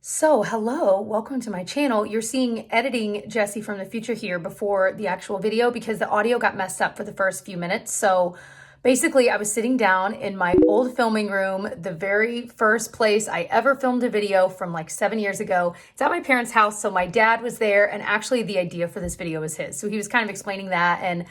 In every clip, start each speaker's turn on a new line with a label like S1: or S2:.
S1: So, hello, welcome to my channel. You're seeing editing Jessie from the future here before the actual video because the audio got messed up for the first few minutes. So basically I was sitting down in my old filming room, the very first place I ever filmed a video from like 7 years ago. It's at my parents' house. So my dad was there, and actually the idea for this video was his. So he was kind of explaining that, and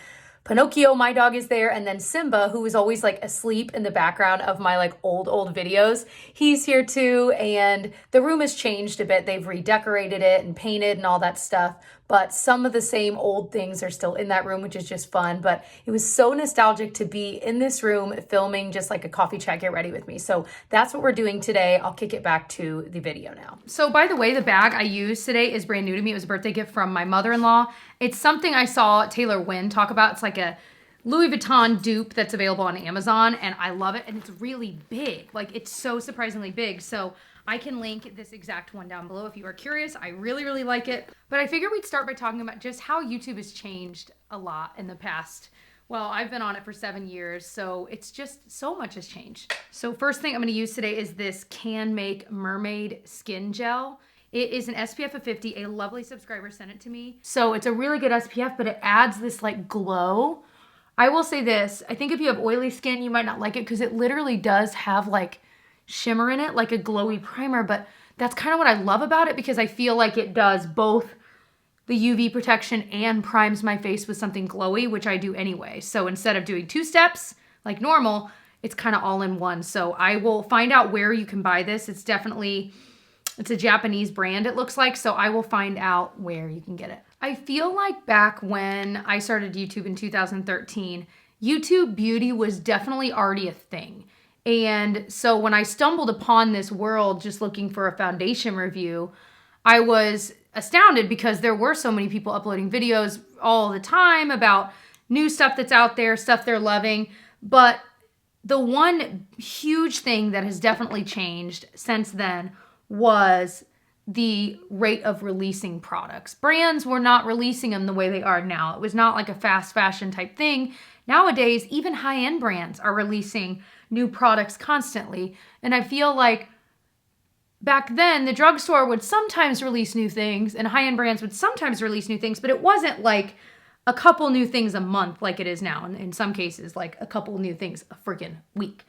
S1: Pinocchio, my dog, is there, and then Simba, who is always like asleep in the background of my like old videos, he's here too. And the room has changed a bit. They've redecorated it and painted and all that stuff, but some of the same old things are still in that room, which is just fun. But it was so nostalgic to be in this room filming just like a coffee chat, get ready with me. So that's what we're doing today. I'll kick it back to the video now. So by the way, the bag I used today is brand new to me. It was a birthday gift from my mother-in-law. It's something I saw Taylor Wynn talk about. It's like a Louis Vuitton dupe that's available on Amazon, and I love it. And it's really big. Like, it's so surprisingly big. So I can link this exact one down below if you are curious. I really, really like it. But I figured we'd start by talking about just how YouTube has changed a lot in the past. Well, I've been on it for 7 years, so it's just so much has changed. So first thing I'm going to use today is this Canmake Mermaid Skin Gel. It is an SPF of 50. A lovely subscriber sent it to me. So it's a really good SPF, but it adds this like glow. I will say this, I think if you have oily skin, you might not like it because it literally does have like shimmer in it, like a glowy primer, but that's kind of what I love about it because I feel like it does both the UV protection and primes my face with something glowy, which I do anyway. So instead of doing 2 steps like normal, it's kind of all in one. So I will find out where you can buy this. It's a Japanese brand, it looks like, so I will find out where you can get it. I feel like back when I started YouTube in 2013, YouTube beauty was definitely already a thing. And so when I stumbled upon this world just looking for a foundation review, I was astounded because there were so many people uploading videos all the time about new stuff that's out there, stuff they're loving. But the one huge thing that has definitely changed since then was the rate of releasing products. Brands were not releasing them the way they are now. It was not like a fast fashion type thing. Nowadays, even high-end brands are releasing new products constantly. And I feel like back then, the drugstore would sometimes release new things and high-end brands would sometimes release new things, but it wasn't like a couple new things a month like it is now. And in some cases, like a couple new things a freaking week.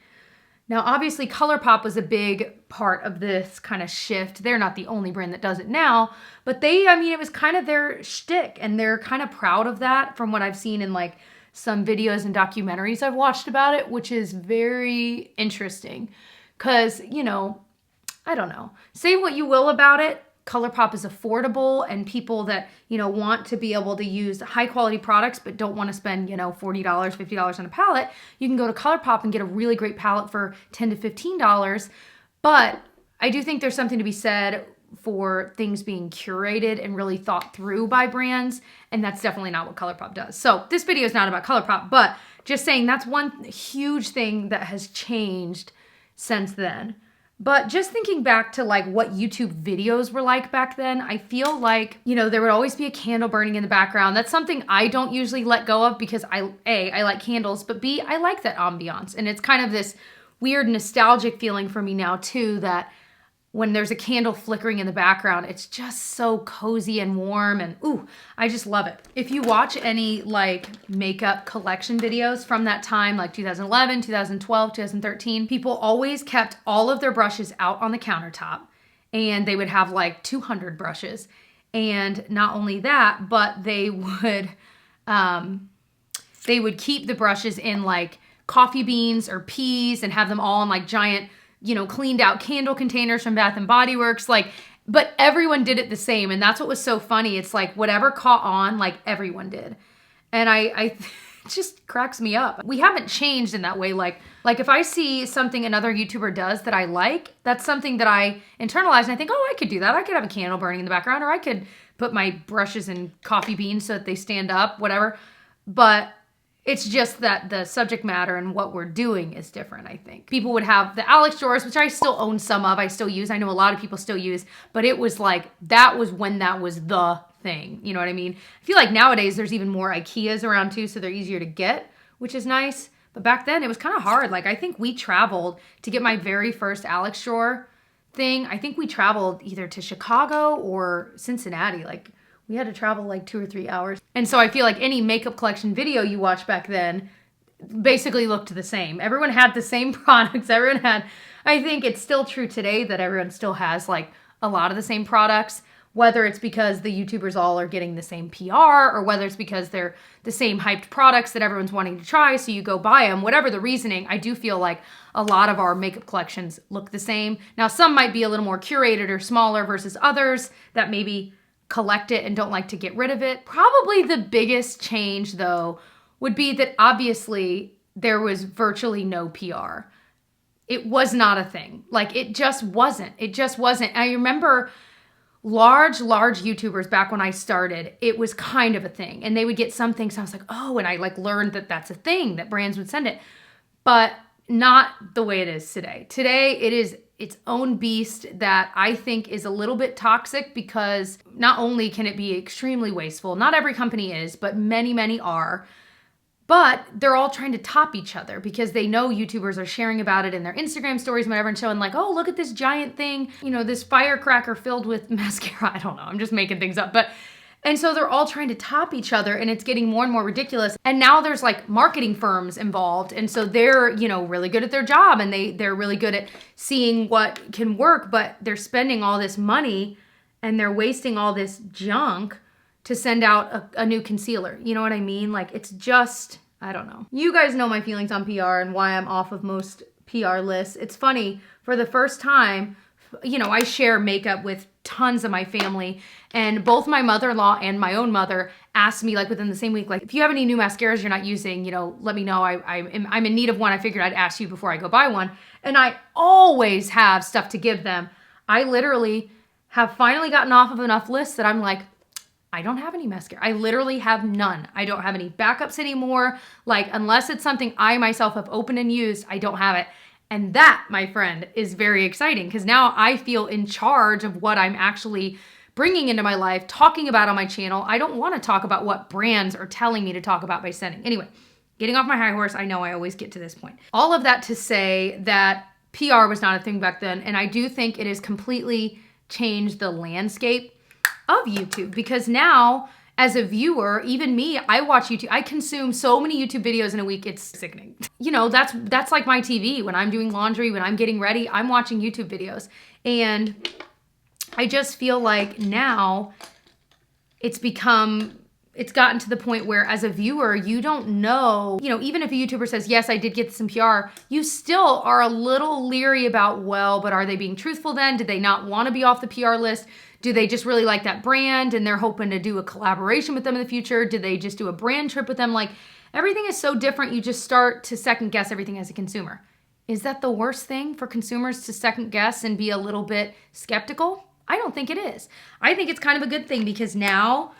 S1: Now, obviously, ColourPop was a big part of this kind of shift. They're not the only brand that does it now, but it was kind of their shtick, and they're kind of proud of that from what I've seen in like some videos and documentaries I've watched about it, which is very interesting because, I don't know. Say what you will about it. ColourPop is affordable, and people that, want to be able to use high quality products but don't want to spend, $40, $50 on a palette, you can go to ColourPop and get a really great palette for $10 to $15. But I do think there's something to be said for things being curated and really thought through by brands, and that's definitely not what ColourPop does. So this video is not about ColourPop, but just saying that's one huge thing that has changed since then. But just thinking back to like what YouTube videos were like back then, I feel like, there would always be a candle burning in the background. That's something I don't usually let go of because I like candles, but B, I like that ambiance. And it's kind of this weird nostalgic feeling for me now too, that when there's a candle flickering in the background, it's just so cozy and warm, and ooh, I just love it. If you watch any like makeup collection videos from that time, like 2011, 2012, 2013, people always kept all of their brushes out on the countertop, and they would have like 200 brushes. And not only that, but they would keep the brushes in like coffee beans or peas and have them all in like giant, cleaned out candle containers from Bath and Body Works, but everyone did it the same. And that's what was so funny. It's like whatever caught on, like everyone did. And it just cracks me up. We haven't changed in that way. Like if I see something another YouTuber does that I like, that's something that I internalize and I think, oh, I could do that. I could have a candle burning in the background, or I could put my brushes in coffee beans so that they stand up, whatever. But it's just that the subject matter and what we're doing is different, I think. People would have the Alex drawers, which I still own some of, I still use. I know a lot of people still use, but it was like, that was when that was the thing. You know what I mean? I feel like nowadays there's even more Ikeas around too, so they're easier to get, which is nice. But back then it was kind of hard. Like I think we traveled to get my very first Alex drawer thing. I think we traveled either to Chicago or Cincinnati. Like we had to travel like 2 or 3 hours. And so I feel like any makeup collection video you watched back then basically looked the same. Everyone had the same products. Everyone had, I think it's still true today that everyone still has like a lot of the same products, whether it's because the YouTubers all are getting the same PR or whether it's because they're the same hyped products that everyone's wanting to try, so you go buy them. Whatever the reasoning, I do feel like a lot of our makeup collections look the same. Now, some might be a little more curated or smaller versus others that maybe collect it and don't like to get rid of it. Probably the biggest change, though, would be that obviously there was virtually no PR. It was not a thing. Like, it just wasn't. It just wasn't. I remember large YouTubers back when I started, it was kind of a thing. And they would get some things, so I was like, oh, and I like learned that that's a thing, that brands would send it. But not the way it is today. Today, it is its own beast that I think is a little bit toxic because not only can it be extremely wasteful, not every company is, but many are. But they're all trying to top each other because they know YouTubers are sharing about it in their Instagram stories and whatever and showing like, oh, look at this giant thing, you know, this firecracker filled with mascara. I don't know. I'm just making things up. And so they're all trying to top each other and it's getting more and more ridiculous. And now there's like marketing firms involved. And so they're, you know, really good at their job and they're really good at seeing what can work, but they're spending all this money and they're wasting all this junk to send out a new concealer. You know what I mean? Like, it's just, I don't know. You guys know my feelings on PR and why I'm off of most PR lists. It's funny, for the first time, you know, I share makeup with tons of my family, and both my mother-in-law and my own mother asked me like within the same week, like, if you have any new mascaras you're not using, you know, let me know. I'm in need of one. I figured I'd ask you before I go buy one. And I always have stuff to give them. I literally have finally gotten off of enough lists that I'm like, I don't have any mascara. I literally have none. I don't have any backups anymore. Like, unless it's something I myself have opened and used, I don't have it. And that, my friend, is very exciting because now I feel in charge of what I'm actually bringing into my life, talking about on my channel. I don't want to talk about what brands are telling me to talk about by sending. Anyway, getting off my high horse, I know I always get to this point. All of that to say that PR was not a thing back then, and I do think it has completely changed the landscape of YouTube because now, as a viewer, even me, I watch YouTube. I consume so many YouTube videos in a week, it's sickening. You know, that's like my TV. When I'm doing laundry, when I'm getting ready, I'm watching YouTube videos. And I just feel like now it's gotten to the point where as a viewer, you don't know, you know, even if a YouTuber says, yes, I did get some PR, you still are a little leery about, well, but are they being truthful then? Did they not want to be off the PR list? Do they just really like that brand and they're hoping to do a collaboration with them in the future? Did they just do a brand trip with them? Like, everything is so different. You just start to second guess everything as a consumer. Is that the worst thing for consumers to second guess and be a little bit skeptical? I don't think it is. I think it's kind of a good thing because now,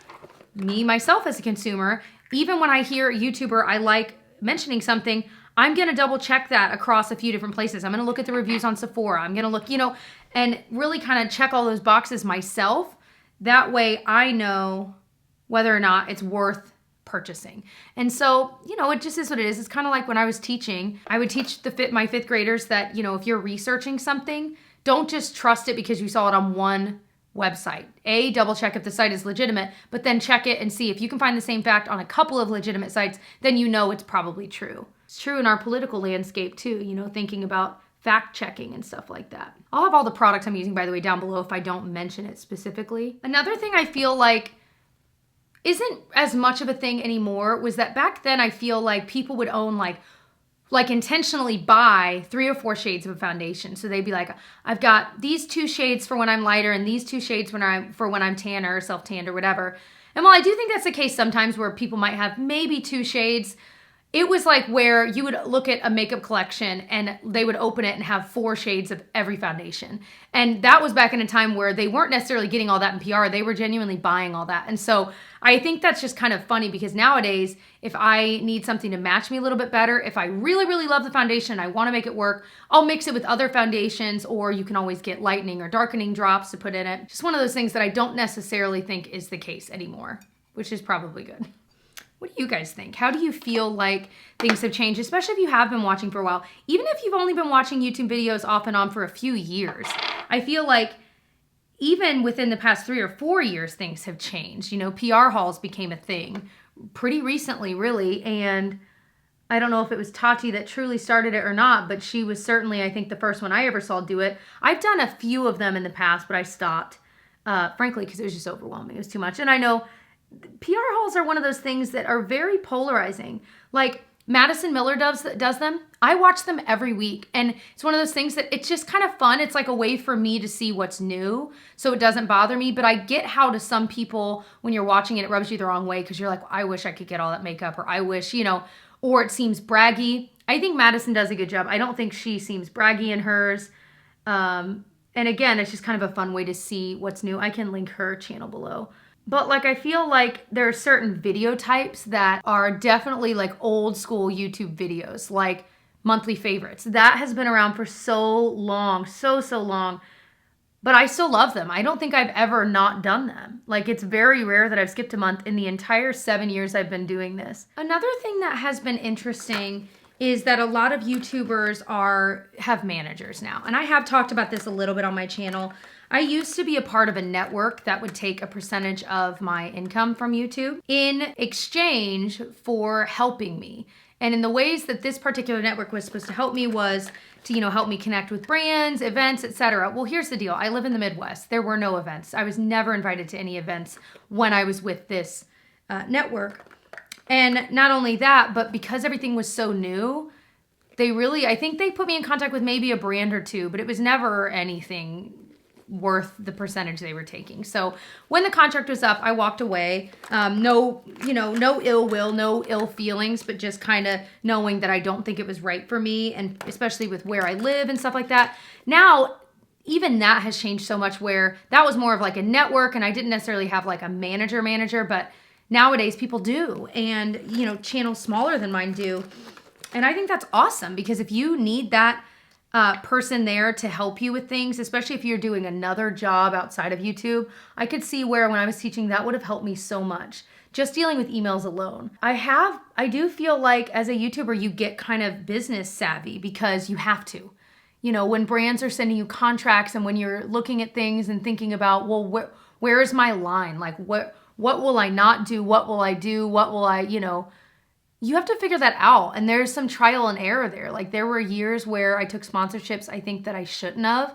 S1: me, myself as a consumer, even when I hear a YouTuber I like mentioning something, I'm going to double check that across a few different places. I'm going to look at the reviews on Sephora. I'm going to look, you know, and really kind of check all those boxes myself. That way I know whether or not it's worth purchasing. And so, you know, it just is what it is. It's kind of like when I was teaching, I would teach my fifth graders that, you know, if you're researching something, don't just trust it because you saw it on one website. Double check if the site is legitimate, but then check it and see if you can find the same fact on a couple of legitimate sites, then you know it's probably true. It's true in our political landscape too, you know, thinking about fact checking and stuff like that. I'll have all the products I'm using, by the way, down below if I don't mention it specifically. Another thing I feel like isn't as much of a thing anymore was that back then I feel like people would own like intentionally buy 3 or 4 shades of a foundation. So they'd be like, I've got these 2 shades for when I'm lighter and these 2 shades when I'm tanner or self-tanned or whatever. And while I do think that's the case sometimes where people might have maybe 2 shades, it was like where you would look at a makeup collection and they would open it and have 4 shades of every foundation. And that was back in a time where they weren't necessarily getting all that in PR. They were genuinely buying all that. And so I think that's just kind of funny because nowadays, if I need something to match me a little bit better, if I really, really love the foundation and I want to make it work, I'll mix it with other foundations, or you can always get lightening or darkening drops to put in it. Just one of those things that I don't necessarily think is the case anymore, which is probably good. What do you guys think? How do you feel like things have changed, especially if you have been watching for a while? Even if you've only been watching YouTube videos off and on for a few years, I feel like even within the past 3 or 4 years, things have changed. You know, PR hauls became a thing pretty recently, really, and I don't know if it was Tati that truly started it or not, but she was certainly, I think, the first one I ever saw do it. I've done a few of them in the past, but I stopped, frankly, because it was just overwhelming. It was too much. And I know PR hauls are one of those things that are very polarizing. Like Madison Miller does them. I watch them every week. And it's one of those things that it's just kind of fun. It's like a way for me to see what's new, so it doesn't bother me. But I get how to some people, when you're watching it, it rubs you the wrong way because you're like, I wish I could get all that makeup, or I wish, you know, or it seems braggy. I think Madison does a good job. I don't think she seems braggy in hers. And again, it's just kind of a fun way to see what's new. I can link her channel below. But like, I feel like there are certain video types that are definitely like old school YouTube videos, like monthly favorites. That has been around for so long, so long, but I still love them. I don't think I've ever not done them. Like, it's very rare that I've skipped a month in the entire 7 years I've been doing this. Another thing that has been interesting is that a lot of YouTubers have managers now. And I have talked about this a little bit on my channel. I used to be a part of a network that would take a percentage of my income from YouTube in exchange for helping me. And in the ways that this particular network was supposed to help me was to, you know, help me connect with brands, events, etc. Well, here's the deal. I live in the Midwest. There were no events. I was never invited to any events when I was with this network. And not only that, but because everything was so new, I think they put me in contact with maybe a brand or two, but it was never anything worth the percentage they were taking. So when the contract was up, I walked away. No ill will, no ill feelings, but just kind of knowing that I don't think it was right for me, and especially with where I live and stuff like that. Now, even that has changed so much, where that was more of like a network, and I didn't necessarily have like a manager, but nowadays people do, and you know, channels smaller than mine do. And I think that's awesome, because if you need that person there to help you with things, especially if you're doing another job outside of YouTube, I could see where when I was teaching, that would have helped me so much. Just dealing with emails alone. I do feel like as a YouTuber, you get kind of business savvy because you have to. You know, when brands are sending you contracts and when you're looking at things and thinking about, well, where is my line? Like, what will I not do? What will I do? What will I, you know, you have to figure that out. And there's some trial and error there. Like, there were years where I took sponsorships I think that I shouldn't have,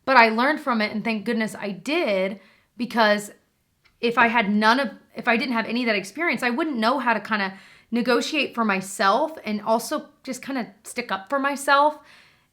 S1: but I learned from it, and thank goodness I did, because if I didn't have any of that experience, I wouldn't know how to kind of negotiate for myself, and also just kind of stick up for myself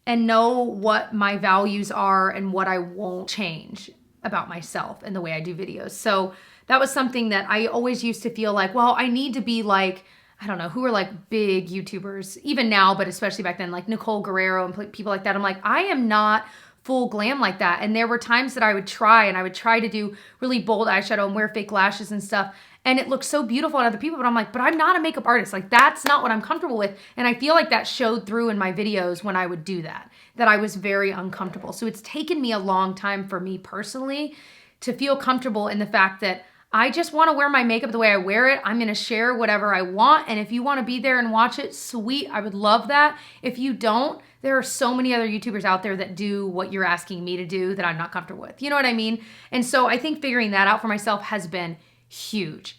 S1: and know what my values are and what I won't change about myself and the way I do videos. So that was something that I always used to feel like, well, I need to be like, I don't know, who are like big YouTubers, even now, but especially back then, like Nicole Guerrero and people like that. I'm like, I am not full glam like that. And there were times that I would try to do really bold eyeshadow and wear fake lashes and stuff, and it looked so beautiful on other people, but I'm like, but I'm not a makeup artist. Like, that's not what I'm comfortable with. And I feel like that showed through in my videos when I would do that I was very uncomfortable. So it's taken me a long time for me personally to feel comfortable in the fact that I just want to wear my makeup the way I wear it. I'm going to share whatever I want. And if you want to be there and watch it, sweet. I would love that. If you don't, there are so many other YouTubers out there that do what you're asking me to do that I'm not comfortable with. You know what I mean? And so I think figuring that out for myself has been huge,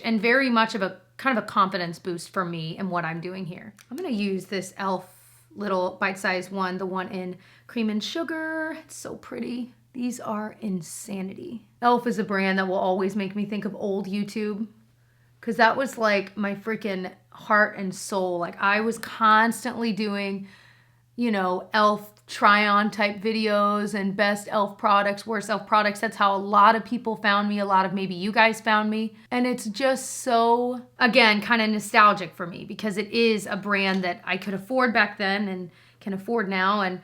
S1: and very much of a kind of a confidence boost for me in what I'm doing here. I'm going to use this e.l.f. little bite-sized one, the one in Cream and Sugar. It's so pretty. These are insanity. e.l.f. is a brand that will always make me think of old YouTube, because that was like my freaking heart and soul. Like, I was constantly doing, you know, e.l.f. try-on type videos and best e.l.f. products, worst e.l.f. products. That's how a lot of people found me. A lot of maybe you guys found me. And it's just so, again, kind of nostalgic for me, because it is a brand that I could afford back then and can afford now. And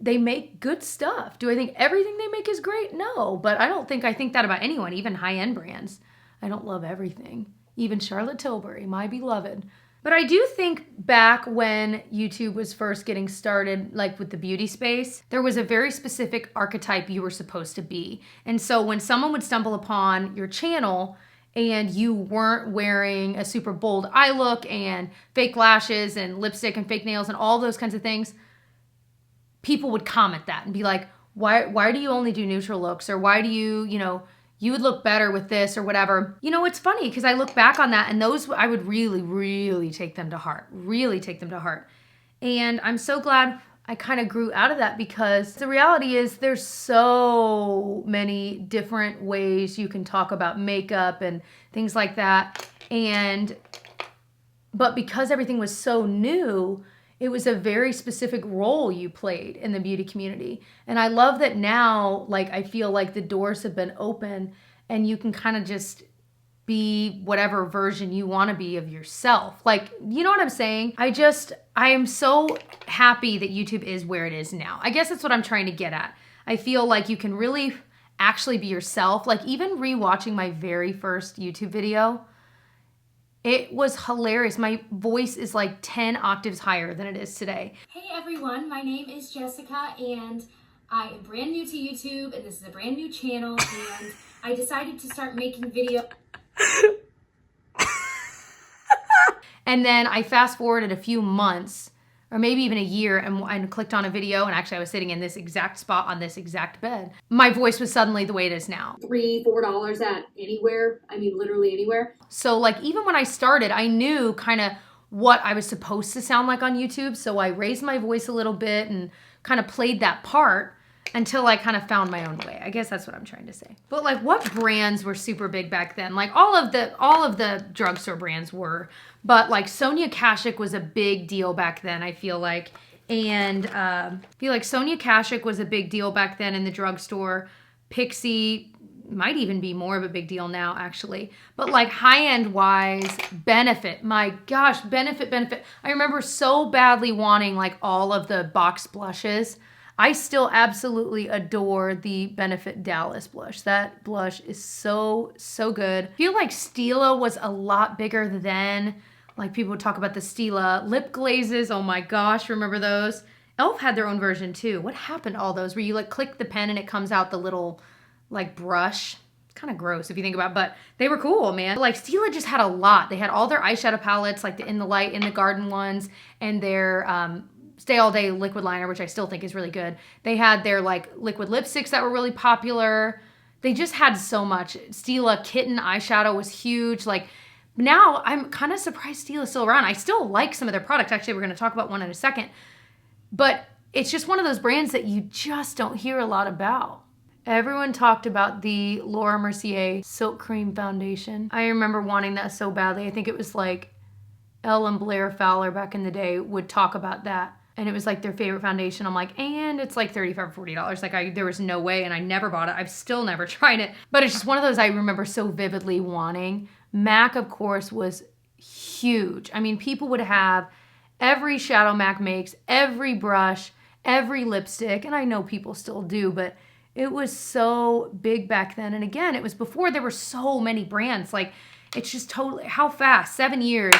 S1: they make good stuff. Do I think everything they make is great? No, but I think that about anyone, even high-end brands. I don't love everything. Even Charlotte Tilbury, my beloved. But I do think back when YouTube was first getting started, like with the beauty space, there was a very specific archetype you were supposed to be. And so when someone would stumble upon your channel and you weren't wearing a super bold eye look and fake lashes and lipstick and fake nails and all those kinds of things, people would comment that and be like, why do you only do neutral looks? Or why do you, you would look better with this or whatever. It's funny because I look back on that and those, I would really, really take them to heart, really take them to heart. And I'm so glad I kind of grew out of that, because the reality is there's so many different ways you can talk about makeup and things like that. But because everything was so new, it was a very specific role you played in the beauty community. And I love that now, like, I feel like the doors have been open and you can kind of just be whatever version you want to be of yourself. Like, you know what I'm saying? I am so happy that YouTube is where it is now. I guess that's what I'm trying to get at. I feel like you can really actually be yourself. Like, even rewatching my very first YouTube video, it was hilarious. My voice is like 10 octaves higher than it is today.
S2: Hey everyone, my name is Jessica and I am brand new to YouTube and this is a brand new channel, and I decided to start making videos.
S1: And then I fast forwarded a few months or maybe even a year and clicked on a video, and actually I was sitting in this exact spot on this exact bed. My voice was suddenly the way it is now.
S2: $3, $4 at anywhere. I mean, literally anywhere.
S1: So like, even when I started, I knew kind of what I was supposed to sound like on YouTube. So I raised my voice a little bit and kind of played that part until I kind of found my own way. I guess that's what I'm trying to say. But like, what brands were super big back then? Like all of the drugstore brands were, but like Sonia Kashuk was a big deal back then, I feel like. And I feel like Sonia Kashuk was a big deal back then in the drugstore. Pixie might even be more of a big deal now, actually. But like, high-end wise, Benefit, my gosh, Benefit. I remember so badly wanting like all of the box blushes. I still absolutely adore the Benefit Dallas blush. That blush is so, so good. I feel like Stila was a lot bigger then. Like, people would talk about the Stila lip glazes. Oh my gosh, remember those? e.l.f. had their own version too. What happened to all those where you like click the pen and it comes out the little like brush? Kind of gross if you think about it, but they were cool, man. But like, Stila just had a lot. They had all their eyeshadow palettes, like the In the Light, In the Garden ones, and their Stay All Day liquid liner, which I still think is really good. They had their like liquid lipsticks that were really popular. They just had so much. Stila Kitten eyeshadow was huge. Like, now I'm kind of surprised Stila's still around. I still like some of their products. Actually, we're going to talk about one in a second. But it's just one of those brands that you just don't hear a lot about. Everyone talked about the Laura Mercier Silk Cream Foundation. I remember wanting that so badly. I think it was like Elle and Blair Fowler back in the day would talk about that. And it was like their favorite foundation. I'm like, and it's like $35 or $40. Like, there was no way, and I never bought it. I've still never tried it. But it's just one of those I remember so vividly wanting. MAC, of course, was huge. I mean, people would have every shadow MAC makes, every brush, every lipstick, and I know people still do, but it was so big back then. And again, it was before there were so many brands. Like, it's just totally, how fast? 7 years.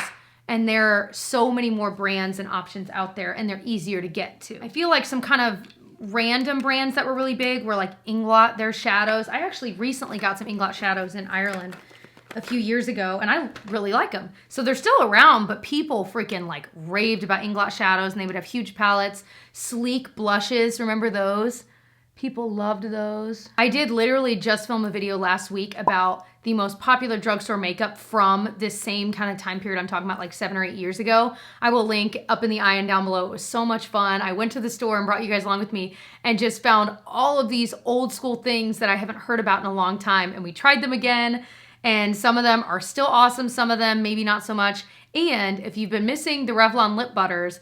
S1: And there are so many more brands and options out there, and they're easier to get to. I feel like some kind of random brands that were really big were like Inglot, their shadows. I actually recently got some Inglot shadows in Ireland a few years ago, and I really like them. So they're still around, but people freaking like raved about Inglot shadows, and they would have huge palettes. Sleek blushes, remember those? People loved those. I did literally just film a video last week about the most popular drugstore makeup from this same kind of time period I'm talking about, like 7 or 8 years ago. I will link up in the eye and down below. It was so much fun. I went to the store and brought you guys along with me and just found all of these old school things that I haven't heard about in a long time. And we tried them again. And some of them are still awesome. Some of them maybe not so much. And if you've been missing the Revlon lip butters,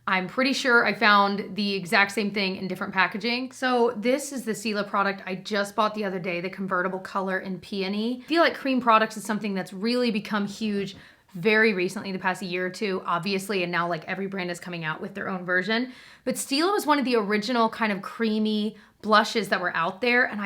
S1: I'm pretty sure I found the exact same thing in different packaging. So this is the Stila product I just bought the other day, the convertible color in Peony. I feel like cream products is something that's really become huge very recently, the past year or two, obviously, and now like every brand is coming out with their own version. But Stila was one of the original kind of creamy blushes that were out there, and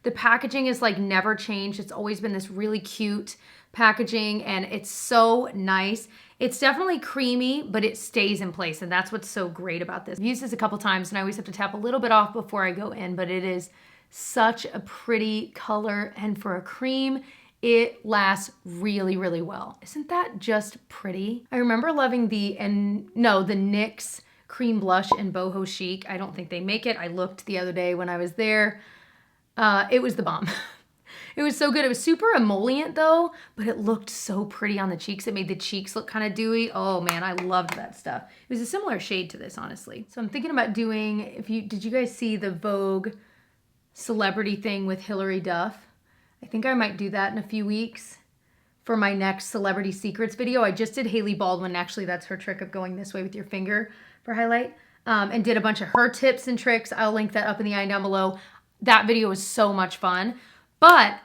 S1: the packaging is like never changed. It's always been this really cute packaging, and it's so nice. It's definitely creamy, but it stays in place, and that's what's so great about this. I've used this a couple times, and I always have to tap a little bit off before I go in, but it is such a pretty color, and for a cream, it lasts really, really well. Isn't that just pretty? I remember loving the NYX cream blush in Boho Chic. I don't think they make it. I looked the other day when I was there. It was the bomb. It was so good. It was super emollient though, but it looked so pretty on the cheeks. It made the cheeks look kind of dewy. Oh man, I loved that stuff. It was a similar shade to this, honestly. So I'm thinking about doing, did you guys see the Vogue celebrity thing with Hilary Duff? I think I might do that in a few weeks for my next Celebrity Secrets video. I just did Hailey Baldwin. Actually, that's her trick of going this way with your finger for highlight. And did a bunch of her tips and tricks. I'll link that up in the eye down below. That video was so much fun. But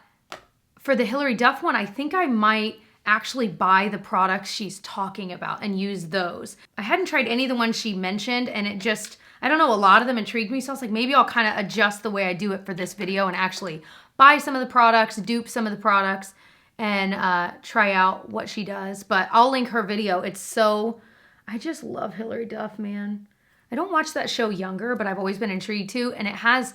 S1: for the Hilary Duff one, I think I might actually buy the products she's talking about and use those. I hadn't tried any of the ones she mentioned, and it just, I don't know, a lot of them intrigued me. So I was like, maybe I'll kind of adjust the way I do it for this video and actually buy some of the products, dupe some of the products, and try out what she does. But I'll link her video. It's so, I just love Hilary Duff, man. I don't watch that show Younger, but I've always been intrigued too. And it has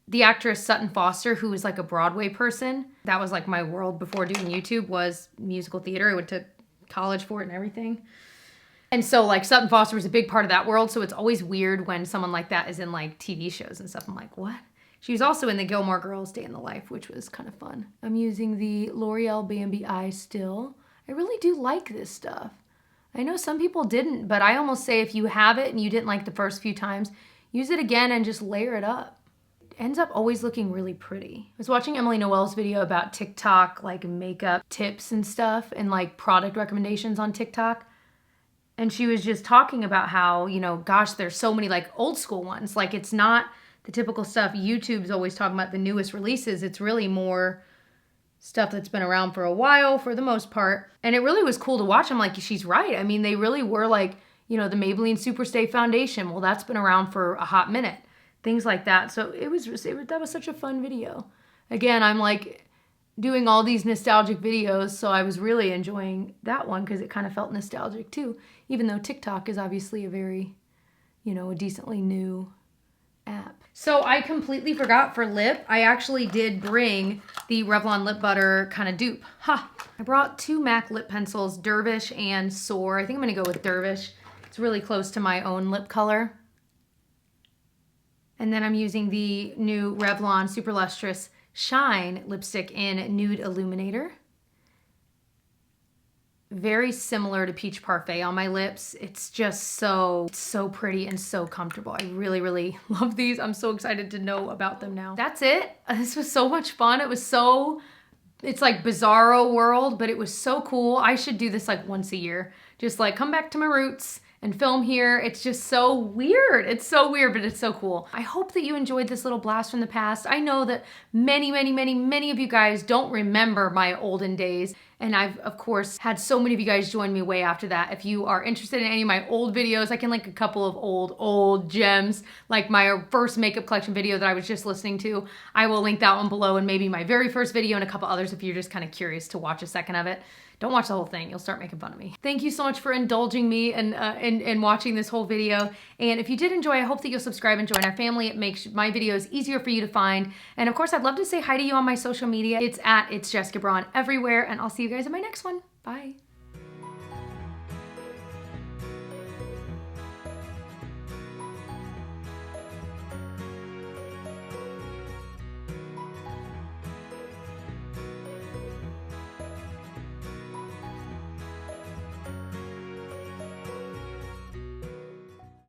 S1: the actress Sutton Foster, who is like a Broadway person. That was like my world before doing YouTube, was musical theater. I went to college for it and everything. And so like Sutton Foster was a big part of that world. So it's always weird when someone like that is in like TV shows and stuff. I'm like, what? She was also in the Gilmore Girls Day in the Life, which was kind of fun. I'm using the L'Oreal Bambi Eye still. I really do like this stuff. I know some people didn't, but I almost say if you have it and you didn't like the first few times, use it again and just layer it up. Ends up always looking really pretty. I was watching Emily Noel's video about TikTok, like makeup tips and stuff and like product recommendations on TikTok. And she was just talking about how, you know, gosh, there's so many like old school ones. Like it's not the typical stuff YouTube's always talking about, the newest releases. It's really more stuff that's been around for a while for the most part. And it really was cool to watch. I'm like, she's right. I mean, they really were like, you know, the Maybelline Superstay Foundation. Well, that's been around for a hot minute. Things like that. So that was such a fun video. Again, I'm like doing all these nostalgic videos, so I was really enjoying that one because it kind of felt nostalgic too, even though TikTok is obviously a very, you know, a decently new app. So I completely forgot for lip. I actually did bring the Revlon lip butter kind of dupe. Ha! I brought two MAC lip pencils, Dervish and Soar. I think I'm gonna go with Dervish. It's really close to my own lip color. And then I'm using the new Revlon Super Lustrous Shine lipstick in Nude Illuminator. Very similar to Peach Parfait on my lips. It's just so pretty and so comfortable. I really, really love these. I'm so excited to know about them now. That's it. This was so much fun. It's like Bizarro world, but it was so cool. I should do this like once a year. Just like come back to my roots and film here. It's just so weird. It's so weird, but it's so cool. I hope that you enjoyed this little blast from the past. I know that many of you guys don't remember my olden days. And I've, of course, had so many of you guys join me way after that. If you are interested in any of my old videos, I can link a couple of old gems, like my first makeup collection video that I was just listening to. I will link that one below, and maybe my very first video and a couple others if you're just kind of curious to watch a second of it. Don't watch the whole thing. You'll start making fun of me. Thank you so much for indulging me and watching this whole video. And if you did enjoy, I hope that you'll subscribe and join our family. It makes my videos easier for you to find. And of course, I'd love to say hi to you on my social media. It's Jessica Braun everywhere. And I'll see you guys in my next one. Bye.